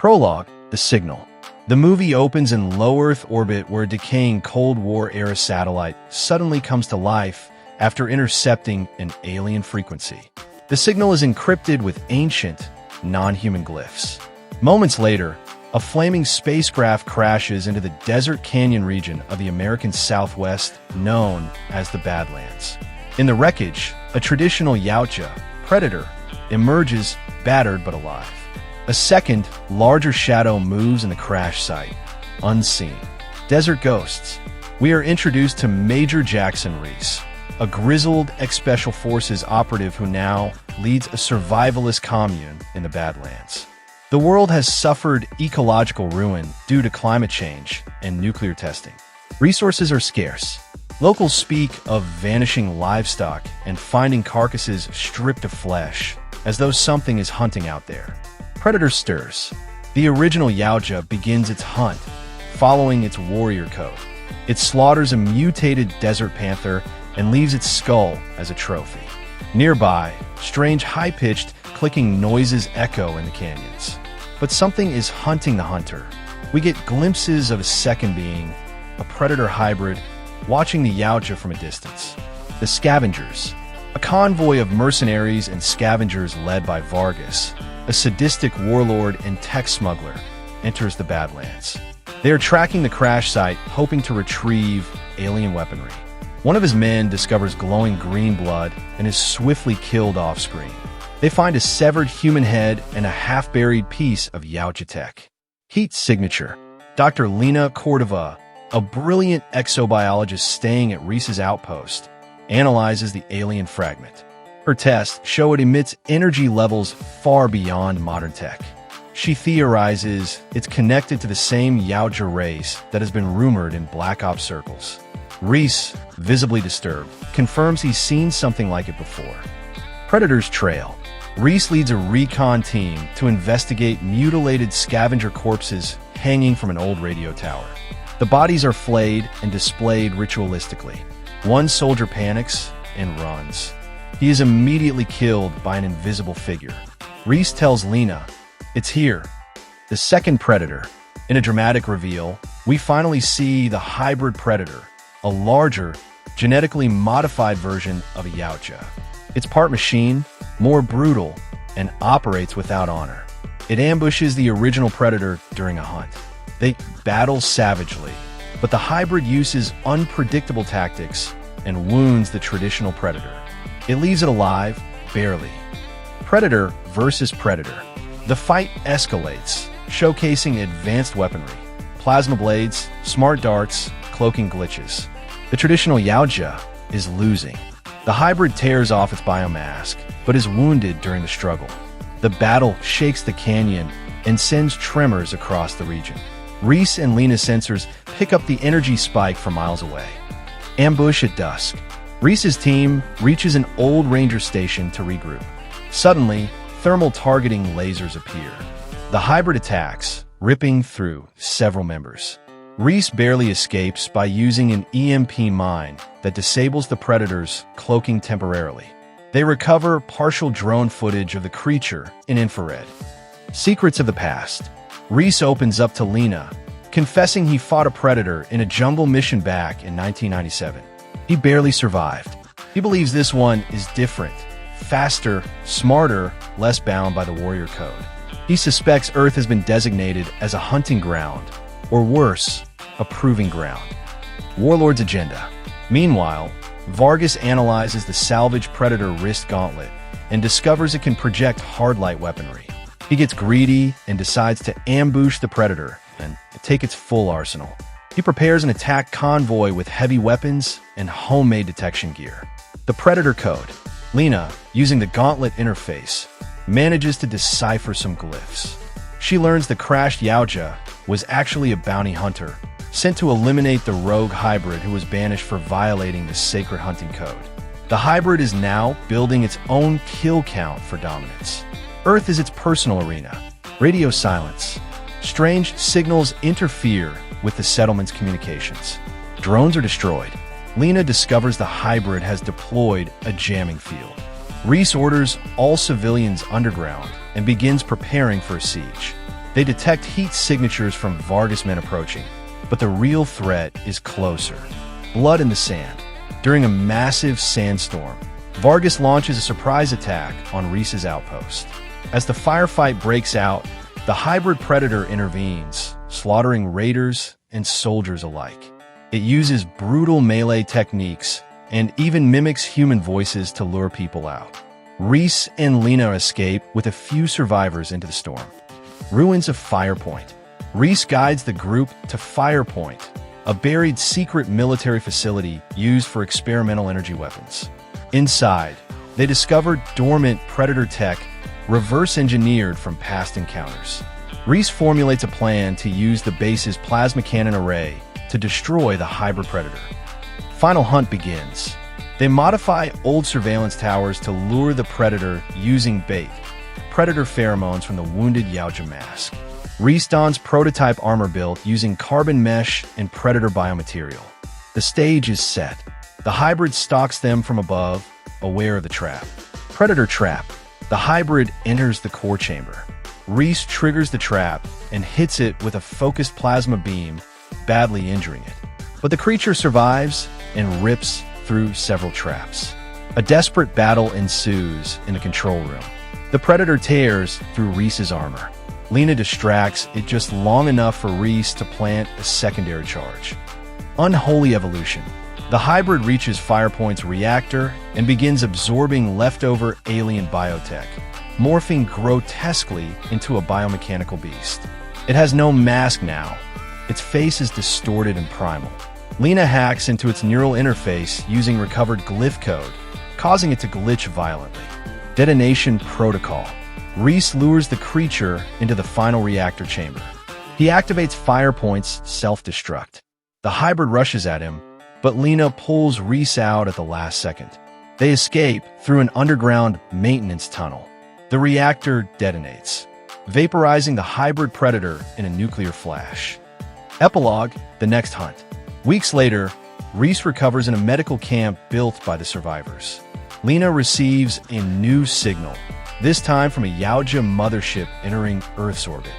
Prologue: The Signal. The movie opens in low Earth orbit where a decaying Cold War-era satellite suddenly comes to life after intercepting an alien frequency. The signal is encrypted with ancient, non-human glyphs. Moments later, a flaming spacecraft crashes into the desert canyon region of the American Southwest known as the Badlands. In the wreckage, a traditional yautja, predator, emerges battered but alive. A second, larger shadow moves in the crash site, unseen. Desert Ghosts. We are introduced to Major Jackson Reese, a grizzled ex-Special Forces operative who now leads a survivalist commune in the Badlands. The world has suffered ecological ruin due to climate change and nuclear testing. Resources are scarce. Locals speak of vanishing livestock and finding carcasses stripped of flesh, as though something is hunting out there. Predator stirs. The original yautja begins its hunt, following its warrior code. It slaughters a mutated desert panther and leaves its skull as a trophy. Nearby, strange high-pitched, clicking noises echo in the canyons. But something is hunting the hunter. We get glimpses of a second being, a predator hybrid, watching the yautja from a distance. The Scavengers. A convoy of mercenaries and scavengers led by Vargas, a sadistic warlord and tech smuggler, enters the Badlands. They are tracking the crash site, hoping to retrieve alien weaponry. One of his men discovers glowing green blood and is swiftly killed off-screen. They find a severed human head and a half-buried piece of yautja tech. Heat signature. Dr. Lena Cordova, a brilliant exobiologist staying at Reese's outpost, analyzes the alien fragment. Her tests show it emits energy levels far beyond modern tech. She theorizes it's connected to the same yautja race that has been rumored in Black Ops circles. Reese, visibly disturbed, confirms he's seen something like it before. Predator's trail. Reese leads a recon team to investigate mutilated scavenger corpses hanging from an old radio tower. The bodies are flayed and displayed ritualistically. One soldier panics and runs. He is immediately killed by an invisible figure. Reese tells Lena, "It's here." The second predator. In a dramatic reveal, we finally see the hybrid predator, a larger, genetically modified version of a yautja. It's part machine, more brutal, and operates without honor. It ambushes the original predator during a hunt. They battle savagely, but the hybrid uses unpredictable tactics and wounds the traditional predator. It leaves it alive, barely. Predator versus Predator. The fight escalates, showcasing advanced weaponry, plasma blades, smart darts, cloaking glitches. The traditional yautja is losing. The hybrid tears off its biomask, but is wounded during the struggle. The battle shakes the canyon and sends tremors across the region. Reese and Lena's sensors pick up the energy spike from miles away. Ambush at dusk. Reese's team reaches an old ranger station to regroup. Suddenly, thermal targeting lasers appear. The hybrid attacks, ripping through several members. Reese barely escapes by using an EMP mine that disables the predators, cloaking temporarily. They recover partial drone footage of the creature in infrared. Secrets of the past. Reese opens up to Lena, confessing he fought a predator in a jungle mission back in 1997. He barely survived. He believes this one is different, faster, smarter, less bound by the warrior code. He suspects Earth has been designated as a hunting ground, or worse, a proving ground. Warlord's agenda. Meanwhile, Vargas analyzes the salvage predator wrist gauntlet and discovers it can project hard light weaponry. He gets greedy and decides to ambush the predator and take its full arsenal. He prepares an attack convoy with heavy weapons and homemade detection gear. The Predator Code. Lena, using the Gauntlet interface, manages to decipher some glyphs. She learns the crashed yautja was actually a bounty hunter, sent to eliminate the rogue hybrid who was banished for violating the sacred hunting code. The hybrid is now building its own kill count for dominance. Earth is its personal arena. Radio silence. Strange signals interfere with the settlement's communications. Drones are destroyed. Lena discovers the hybrid has deployed a jamming field. Reese orders all civilians underground and begins preparing for a siege. They detect heat signatures from Vargas men approaching, but the real threat is closer. Blood in the sand. During a massive sandstorm, Vargas launches a surprise attack on Reese's outpost. As the firefight breaks out, the hybrid predator intervenes, slaughtering raiders and soldiers alike. It uses brutal melee techniques and even mimics human voices to lure people out. Reese and Lena escape with a few survivors into the storm. Ruins of Firepoint. Reese guides the group to Firepoint, a buried secret military facility used for experimental energy weapons. Inside, they discover dormant predator tech reverse-engineered from past encounters. Reese formulates a plan to use the base's plasma cannon array to destroy the hybrid predator. Final hunt begins. They modify old surveillance towers to lure the predator using bait, predator pheromones from the wounded Yaoja mask. Reese dons prototype armor built using carbon mesh and predator biomaterial. The stage is set. The hybrid stalks them from above, aware of the trap. Predator trap. The hybrid enters the core chamber. Reese triggers the trap and hits it with a focused plasma beam, badly injuring it. But the creature survives and rips through several traps. A desperate battle ensues in the control room. The predator tears through Reese's armor. Lena distracts it just long enough for Reese to plant a secondary charge. Unholy evolution. The hybrid reaches Firepoint's reactor and begins absorbing leftover alien biotech, morphing grotesquely into a biomechanical beast. It has no mask now. Its face is distorted and primal. Lena hacks into its neural interface using recovered glyph code, causing it to glitch violently. Detonation protocol. Reese lures the creature into the final reactor chamber. He activates Firepoint's self-destruct. The hybrid rushes at him, but Lena pulls Reese out at the last second. They escape through an underground maintenance tunnel. The reactor detonates, vaporizing the hybrid predator in a nuclear flash. Epilogue: the next hunt. Weeks later, Reese recovers in a medical camp built by the survivors. Lena receives a new signal, this time from a Yaoja mothership entering Earth's orbit.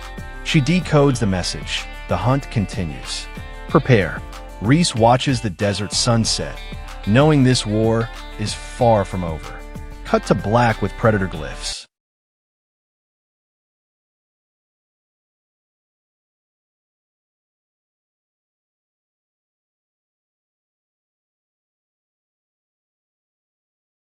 She decodes the message. The hunt continues. Prepare. Reese watches the desert sunset, knowing this war is far from over. Cut to black with predator glyphs.